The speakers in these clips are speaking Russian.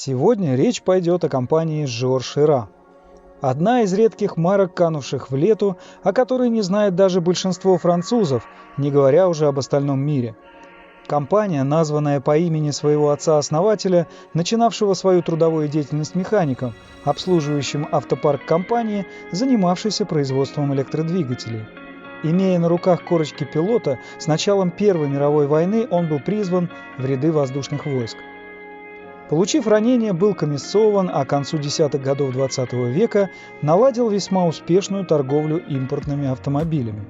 Сегодня речь пойдет о компании Жорж Ира. Одна из редких марок, канувших в лету, о которой не знает даже большинство французов, не говоря уже об остальном мире. Компания, названная по имени своего отца-основателя, начинавшего свою трудовую деятельность механиком, обслуживающим автопарк компании, занимавшейся производством электродвигателей. Имея на руках корочки пилота, с началом Первой мировой войны он был призван в ряды воздушных войск. Получив ранение, был комиссован, а к концу десятых годов XX века наладил весьма успешную торговлю импортными автомобилями.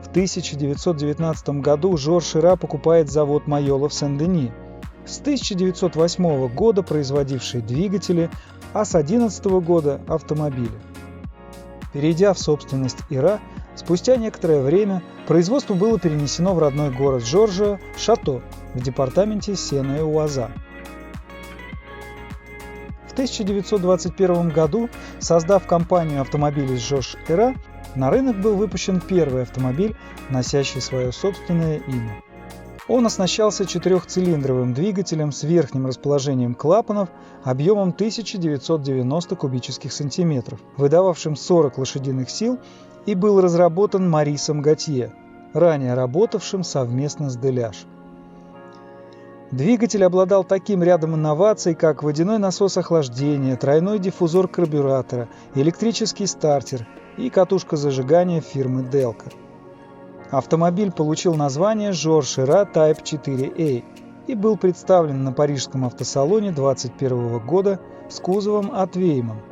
В 1919 году Жорж Ира покупает завод Майола в Сен-Дени, с 1908 года производивший двигатели, а с 1911 года – автомобили. Перейдя в собственность Ира, спустя некоторое время производство было перенесено в родной город Жоржа – Шато, в департаменте Сена-и-Уаза. В 1921 году, создав компанию автомобилей Жорж Ира, на рынок был выпущен первый автомобиль, носящий свое собственное имя. Он оснащался четырехцилиндровым двигателем с верхним расположением клапанов объемом 1990 кубических сантиметров, выдававшим 40 лошадиных сил, и был разработан Марисом Готье, ранее работавшим совместно с Деляж. Двигатель обладал таким рядом инноваций, как водяной насос охлаждения, тройной диффузор карбюратора, электрический стартер и катушка зажигания фирмы Delco. Автомобиль получил название Жорж Ира Type 4A и был представлен на Парижском автосалоне 2021 года с кузовом от Вейман.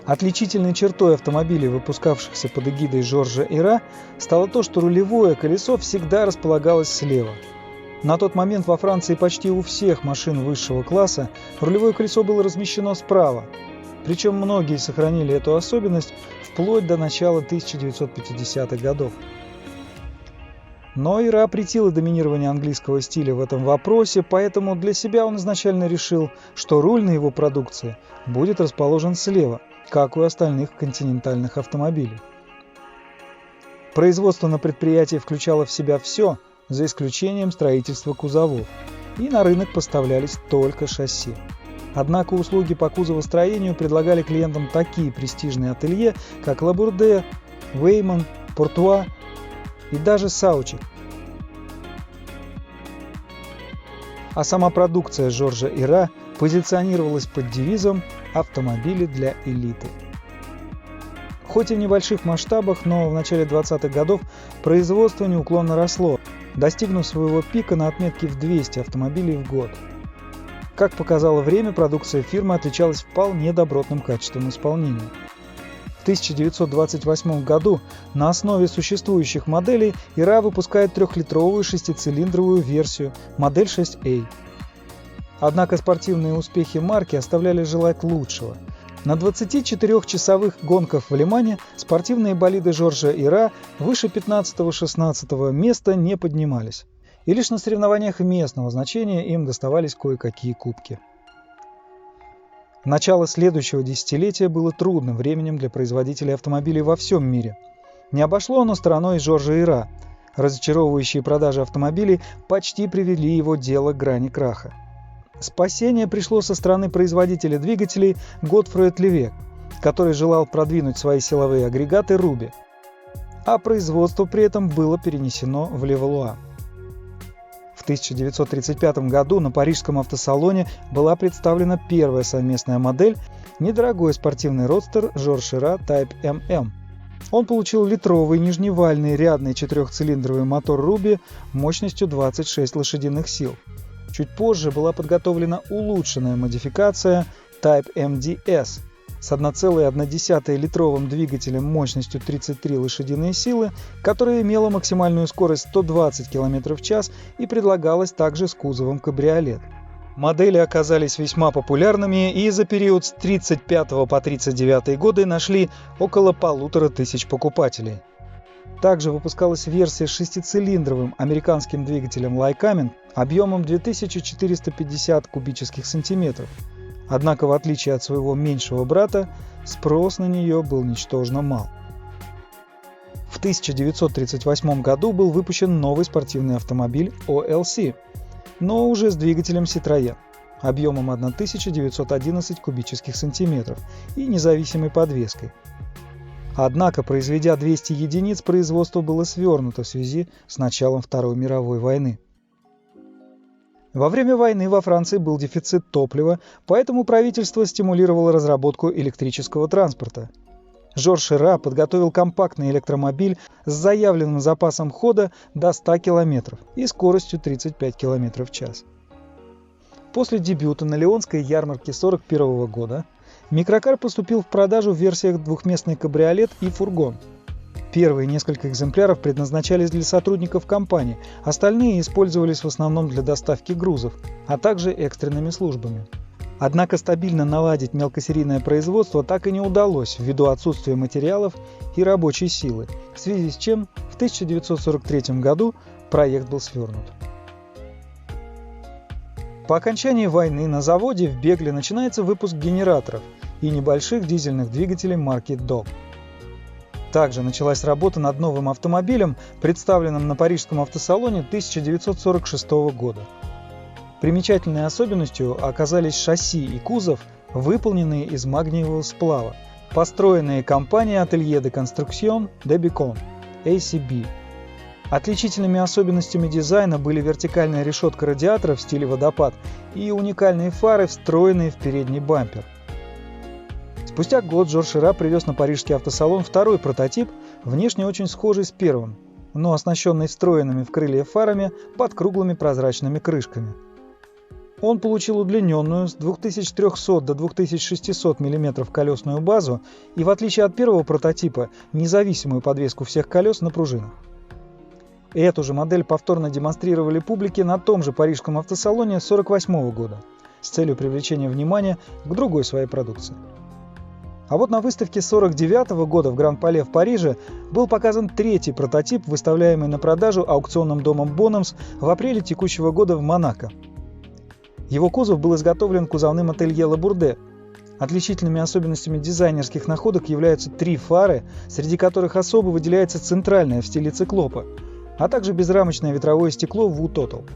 Отличительной чертой автомобилей, выпускавшихся под эгидой Жоржа Ира, стало то, что рулевое колесо всегда располагалось слева. На тот момент во Франции почти у всех машин высшего класса рулевое колесо было размещено справа, причем многие сохранили эту особенность вплоть до начала 1950-х годов. Но Ира претило доминирование английского стиля в этом вопросе, поэтому для себя он изначально решил, что руль на его продукции будет расположен слева, как у остальных континентальных автомобилей. Производство на предприятии включало в себя все, за исключением строительства кузовов, и на рынок поставлялись только шасси. Однако услуги по кузовостроению предлагали клиентам такие престижные ателье, как Лабурде, Вейман, Портуа и даже Саучи. А сама продукция Жоржа Ира позиционировалась под девизом «Автомобили для элиты». Хоть и в небольших масштабах, но в начале 20-х годов производство неуклонно росло, достигнув своего пика на отметке в 200 автомобилей в год. Как показало время, продукция фирмы отличалась вполне добротным качеством исполнения. В 1928 году на основе существующих моделей Ира выпускает трехлитровую шестицилиндровую версию, модель 6A. Однако спортивные успехи марки оставляли желать лучшего. На 24-часовых гонках в Лимане спортивные болиды Жоржа Ира выше 15-16 места не поднимались, и лишь на соревнованиях местного значения им доставались кое-какие кубки. Начало следующего десятилетия было трудным временем для производителей автомобилей во всем мире. Не обошло оно стороной Жоржа Ира. Разочаровывающие продажи автомобилей почти привели его дело к грани краха. Спасение пришло со стороны производителя двигателей Готфройд Левек, который желал продвинуть свои силовые агрегаты Руби, а производство при этом было перенесено в Левалуа. В 1935 году на Парижском автосалоне была представлена первая совместная модель – недорогой спортивный родстер Жорж Ира Type MM. Он получил литровый нижневальный рядный четырехцилиндровый мотор Руби мощностью 26 лошадиных сил. Чуть позже была подготовлена улучшенная модификация Type MDS с 1,1-литровым двигателем мощностью 33 лошадиные силы, которая имела максимальную скорость 120 км в час и предлагалась также с кузовом кабриолет. Модели оказались весьма популярными и за период с 1935 по 1939 годы нашли около 1500 покупателей. Также выпускалась версия с шестицилиндровым американским двигателем Lycoming объемом 2450 кубических сантиметров. Однако, в отличие от своего меньшего брата, спрос на нее был ничтожно мал. В 1938 году был выпущен новый спортивный автомобиль OLC, но уже с двигателем Citroën. объемом 1911 кубических сантиметров и независимой подвеской. Однако, произведя 200 единиц, производство было свернуто в связи с началом Второй мировой войны. Во время войны во Франции был дефицит топлива, поэтому правительство стимулировало разработку электрического транспорта. Жорж Ира подготовил компактный электромобиль с заявленным запасом хода до 100 км и скоростью 35 км в час. После дебюта на Лионской ярмарке 1941 года микрокар поступил в продажу в версиях двухместный кабриолет и фургон. Первые несколько экземпляров предназначались для сотрудников компании, остальные использовались в основном для доставки грузов, а также экстренными службами. Однако стабильно наладить мелкосерийное производство так и не удалось ввиду отсутствия материалов и рабочей силы, в связи с чем в 1943 году проект был свернут. По окончании войны на заводе в Бегле начинается выпуск генераторов и небольших дизельных двигателей марки Dodge. Также началась работа над новым автомобилем, представленным на Парижском автосалоне 1946 года. Примечательной особенностью оказались шасси и кузов, выполненные из магниевого сплава, построенные компанией Atelier de Construction de Bicon, ACB. Отличительными особенностями дизайна были вертикальная решетка радиатора в стиле водопад и уникальные фары, встроенные в передний бампер. Спустя год Жорж Ира привез на Парижский автосалон второй прототип, внешне очень схожий с первым, но оснащенный встроенными в крылья фарами под круглыми прозрачными крышками. Он получил удлиненную с 2300 до 2600 мм колесную базу и, в отличие от первого прототипа, независимую подвеску всех колес на пружинах. Эту же модель повторно демонстрировали публике на том же Парижском автосалоне 1948 года с целью привлечения внимания к другой своей продукции. А вот на выставке 1949 года в Гран-Пале в Париже был показан третий прототип, выставляемый на продажу аукционным домом Bonhams в апреле текущего года в Монако. Его кузов был изготовлен кузовным ателье Лабурде. Отличительными особенностями дизайнерских находок являются три фары, среди которых особо выделяется центральная в стиле циклопа, а также безрамочное ветровое стекло Wu-Total.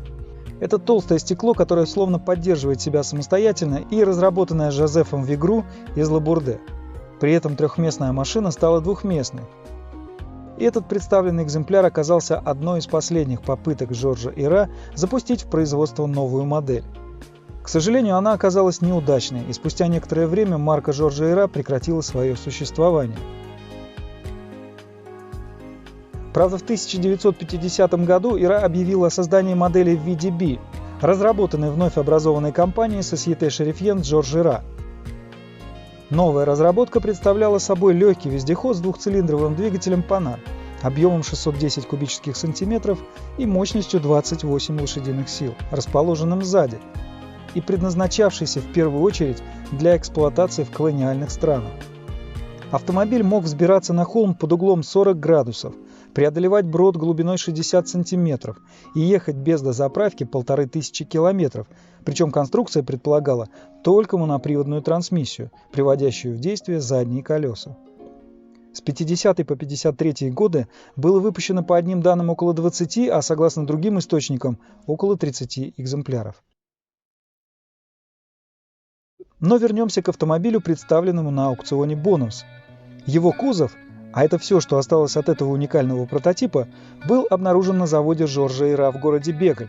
Это толстое стекло, которое словно поддерживает себя самостоятельно и разработанное Жозефом Вигру из Лабурде. При этом трехместная машина стала двухместной. И этот представленный экземпляр оказался одной из последних попыток Жоржа Ира запустить в производство новую модель. К сожалению, она оказалась неудачной, и спустя некоторое время марка Жоржа Ира прекратила свое существование. Правда, в 1950 году Ира объявил о создании модели VDB, разработанной вновь образованной компанией Société Chérifienne Жорж Ира. Новая разработка представляла собой легкий вездеход с двухцилиндровым двигателем Panhard объемом 610 кубических сантиметров и мощностью 28 лошадиных сил, расположенным сзади, и предназначавшийся в первую очередь для эксплуатации в колониальных странах. Автомобиль мог взбираться на холм под углом 40 градусов, преодолевать брод глубиной 60 сантиметров и ехать без дозаправки 1500 километров, причем конструкция предполагала только моноприводную трансмиссию, приводящую в действие задние колеса. С 50 по 53 годы было выпущено по одним данным около 20, а согласно другим источникам около 30 экземпляров. Но вернемся к автомобилю, представленному на аукционе Bonhams. Его кузов, а это все, что осталось от этого уникального прототипа, был обнаружен на заводе Жоржа Ира в городе Бегль.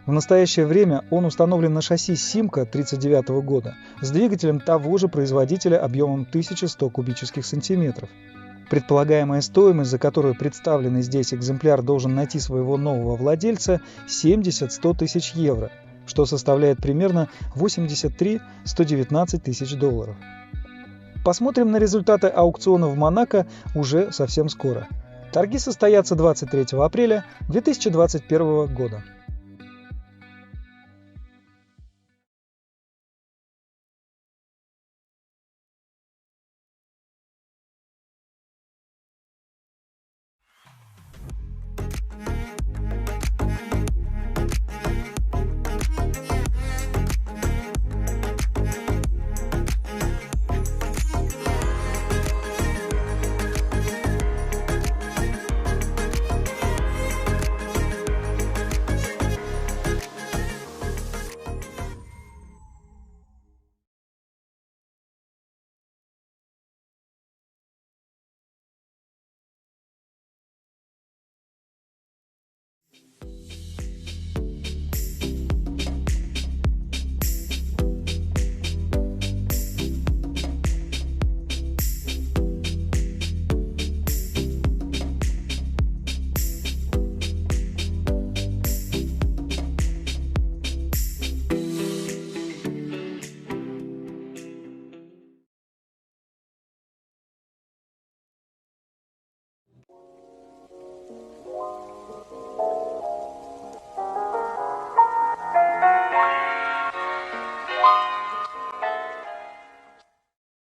В настоящее время он установлен на шасси Simca 1939 года с двигателем того же производителя объемом 1100 кубических сантиметров. Предполагаемая стоимость, за которую представленный здесь экземпляр должен найти своего нового владельца, 70-100 тысяч евро, что составляет примерно 83-119 тысяч долларов. Посмотрим на результаты аукциона в Монако уже совсем скоро. Торги состоятся 23 апреля 2021 года.